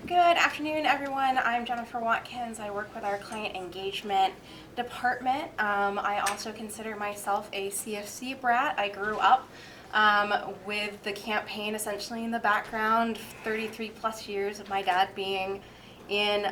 Good afternoon, everyone. I'm Jennifer Watkins. I work with our client engagement department. I also consider myself a CFC brat. I grew up with the campaign essentially in the background, 33 plus years of my dad being in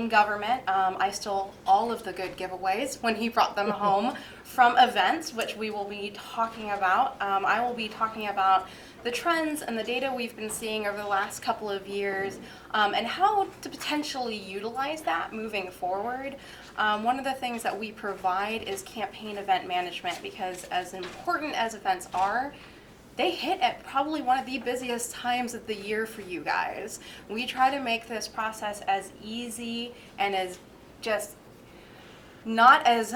government. I stole all of the good giveaways when he brought them home from events, which we will be talking about. I will be talking about the trends and the data we've been seeing over the last couple of years, and how to potentially utilize that moving forward. One of the things that we provide is campaign event management, because as important as events are, they hit at probably one of the busiest times of the year for you guys. We try to make this process as easy and as just not as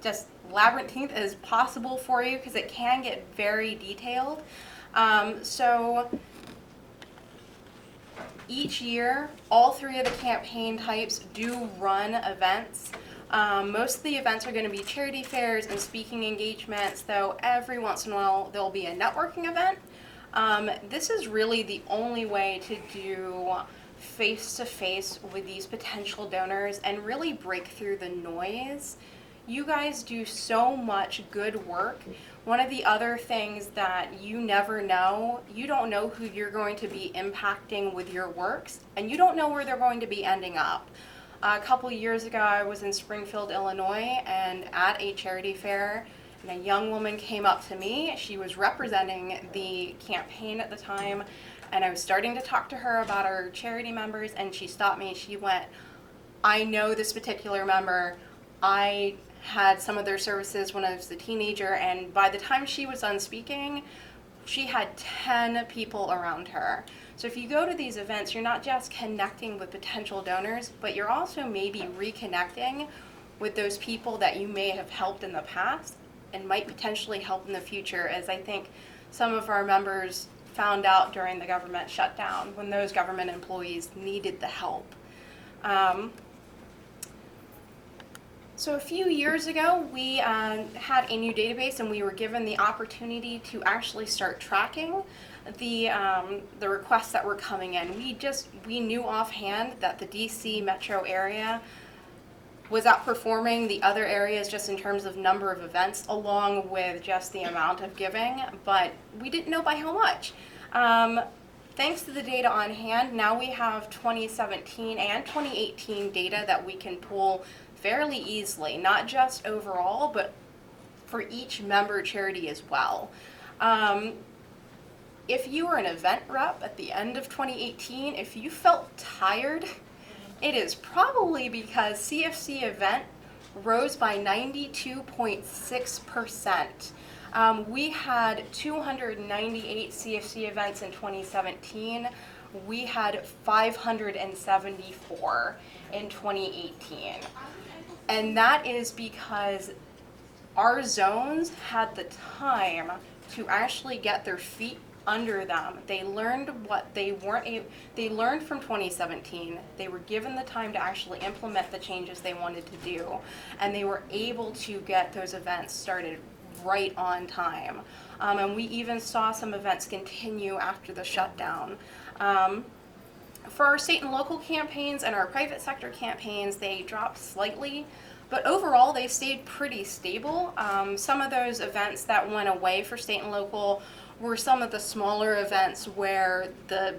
just labyrinthine as possible for you, because it can get very detailed. So each year, all three of the campaign types do run events. Most of the events are going to be charity fairs and speaking engagements, though every once in a while there'll be a networking event. This is really the only way to do face-to-face with these potential donors and really break through the noise. You guys do so much good work. One of the other things that you never know, you don't know who you're going to be impacting with your works, and you don't know where they're going to be ending up. A couple years ago, I was in Springfield, Illinois, and at a charity fair, and a young woman came up to me. She was representing the campaign at the time, and I was starting to talk to her about our charity members, and she stopped me. She went, "I know this particular member. I had some of their services when I was a teenager," and by the time she was done speaking, she had 10 people around her. So if you go to these events, you're not just connecting with potential donors, but you're also maybe reconnecting with those people that you may have helped in the past and might potentially help in the future, as I think some of our members found out during the government shutdown when those government employees needed the help. So a few years ago, we had a new database, and we were given the opportunity to actually start tracking the requests that were coming in. We knew offhand that the DC metro area was outperforming the other areas just in terms of number of events, along with just the amount of giving, but we didn't know by how much. Thanks to the data on hand, now we have 2017 and 2018 data that we can pull fairly easily, not just overall, but for each member charity as well. If you were an event rep at the end of 2018, if you felt tired, it is probably because CFC event rose by 92.6%. We had 298 CFC events in 2017. We had 574 in 2018. And that is because our zones had the time to actually get their feet under them. They learned what they learned from 2017. They were given the time to actually implement the changes they wanted to do, and they were able to get those events started right on time. And we even saw some events continue after the shutdown. For our state and local campaigns and our private sector campaigns, they dropped slightly, but overall they stayed pretty stable. Some of those events that went away for state and local were some of the smaller events where the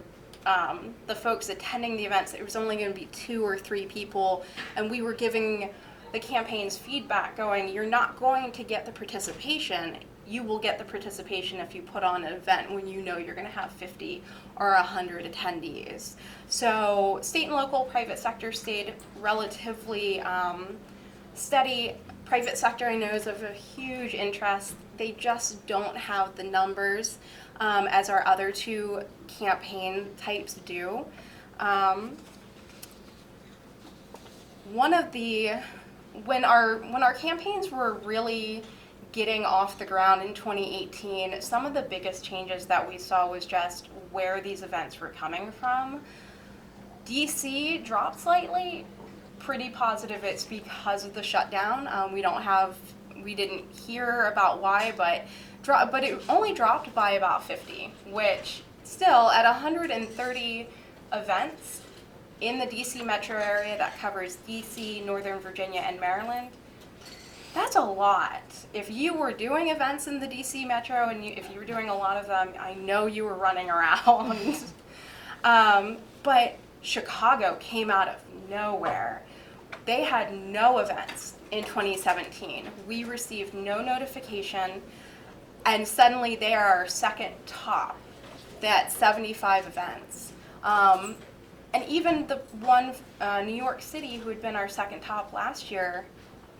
folks attending the events, it was only going to be 2 or 3 people, and we were giving the campaign's feedback going, you're not going to get the participation. You will get the participation if you put on an event when you know you're going to have 50 or 100 attendees. So state and local private sector stayed relatively steady. Private sector, I know, is of a huge interest. They just don't have the numbers as our other 2 campaign types do. When our campaigns were really getting off the ground in 2018, some of the biggest changes that we saw was just where these events were coming from. DC dropped slightly. Pretty positive it's because of the shutdown. We didn't hear about why, but it only dropped by about 50, which still at 130 events in the DC metro area that covers DC, Northern Virginia, and Maryland. That's a lot. If you were doing events in the DC metro and if you were doing a lot of them, I know you were running around. But Chicago came out of nowhere. They had no events in 2017. We received no notification, and suddenly they are our second top at 75 events. And even the one, New York City, who had been our second top last year,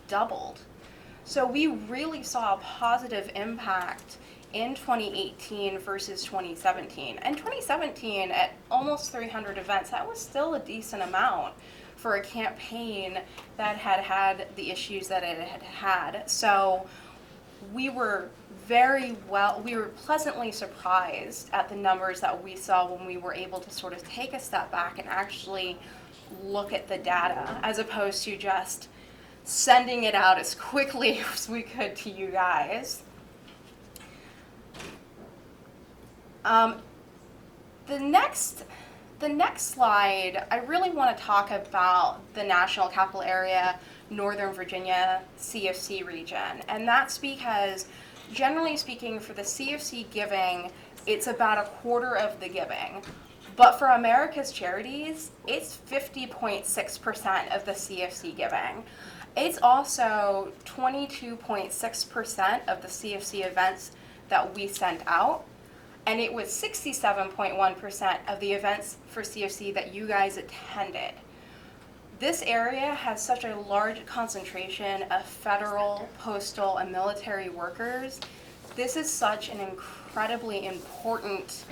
doubled. So we really saw a positive impact in 2018 versus 2017. And 2017, at almost 300 events, that was still a decent amount for a campaign that had had the issues that it had had. So we were we were pleasantly surprised at the numbers that we saw when we were able to sort of take a step back and actually look at the data, as opposed to just sending it out as quickly as we could to you guys. The next slide, I really want to talk about the National Capital Area, Northern Virginia CFC region. And that's because, generally speaking, for the CFC giving, it's about a quarter of the giving. But for America's Charities, it's 50.6% of the CFC giving. It's also 22.6% of the CFC events that we sent out. And it was 67.1% of the events for CFC that you guys attended. This area has such a large concentration of federal, postal, and military workers. This is such an incredibly important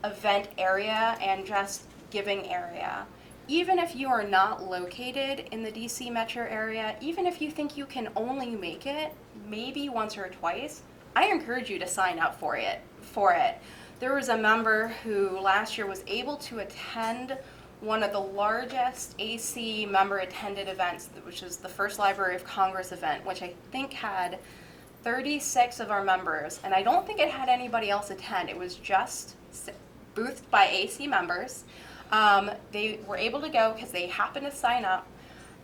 event area and just giving area. Even if you are not located in the DC metro area, even if you think you can only make it maybe once or twice, I encourage you to sign up for it. There was a member who last year was able to attend one of the largest AC member attended events, which is the first Library of Congress event, which I think had 36 of our members, and I don't think it had anybody else attend. It was just boothed by AC members. They were able to go because they happened to sign up,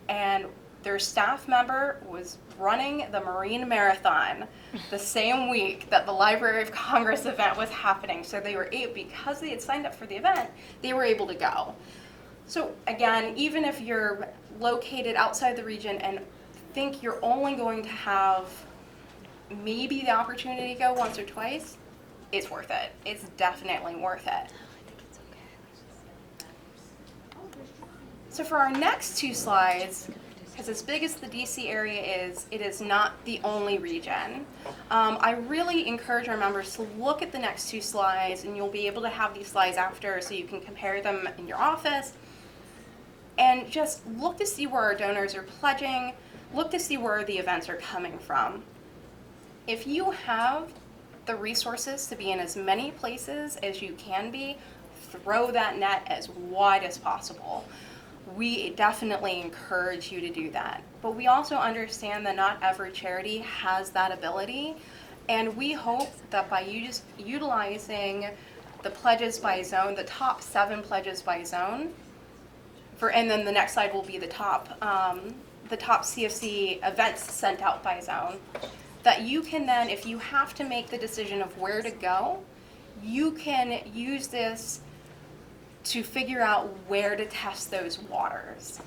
and their staff member was running the Marine Marathon the same week that the Library of Congress event was happening. So they were able, because they had signed up for the event, they were able to go. So again, even if you're located outside the region and think you're only going to have maybe the opportunity to go once or twice, it's worth it. It's definitely worth it. So for our next two slides, because as big as the DC area is, it is not the only region. I really encourage our members to look at the next two slides, and you'll be able to have these slides after so you can compare them in your office. And just look to see where our donors are pledging, look to see where the events are coming from. If you have the resources to be in as many places as you can be, throw that net as wide as possible. We definitely encourage you to do that. But we also understand that not every charity has that ability, and we hope that by utilizing the pledges by zone, the top 7 pledges by zone, and then the next slide will be the top CFC events sent out by zone, that you can then, if you have to make the decision of where to go, you can use this to figure out where to test those waters.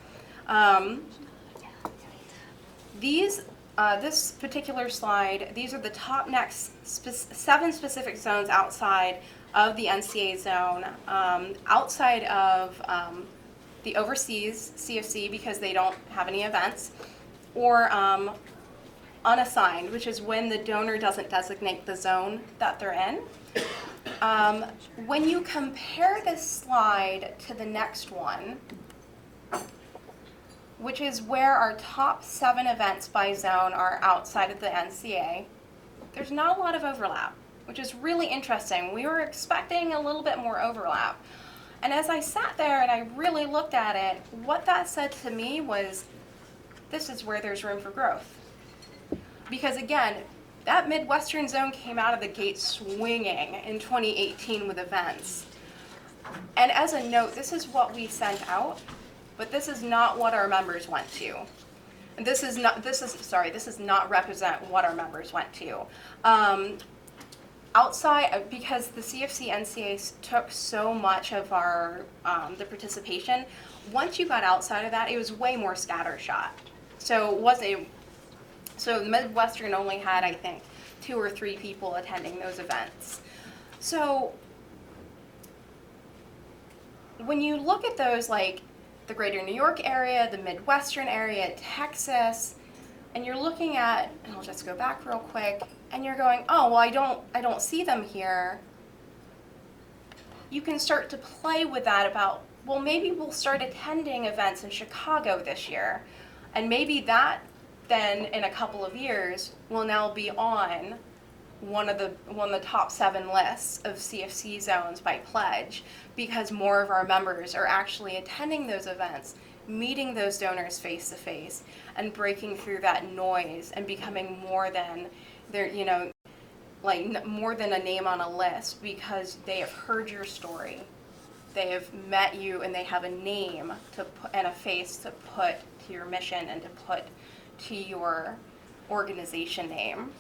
This particular slide, these are the top next 7 specific zones outside of the NCA zone, outside of the overseas CFC because they don't have any events, or unassigned, which is when the donor doesn't designate the zone that they're in. When you compare this slide to the next one, which is where our top 7 events by zone are outside of the NCA, there's not a lot of overlap, which is really interesting. We were expecting a little bit more overlap. And as I sat there and I really looked at it, what that said to me was, this is where there's room for growth. Because again, that Midwestern zone came out of the gate swinging in 2018 with events. And as a note, this is what we sent out, but this is not what our members went to. This is not represent what our members went to. Outside, because the CFC NCAs took so much of our the participation, once you got outside of that, it was way more scattershot. So it wasn't. So Midwestern only had, I think, 2 or 3 people attending those events. So when you look at those, like the greater New York area, the Midwestern area, Texas, and you're looking at, and I'll just go back real quick, and you're going, oh, well, I don't see them here. You can start to play with that about, well, maybe we'll start attending events in Chicago this year. And maybe that then in a couple of years will now be on one of the top 7 lists of CFC zones by pledge, because more of our members are actually attending those events, meeting those donors face to face, and breaking through that noise and becoming more than they're, more than a name on a list, because they have heard your story, they have met you, and they have a name to put and a face to put to your mission and to put to your organization name.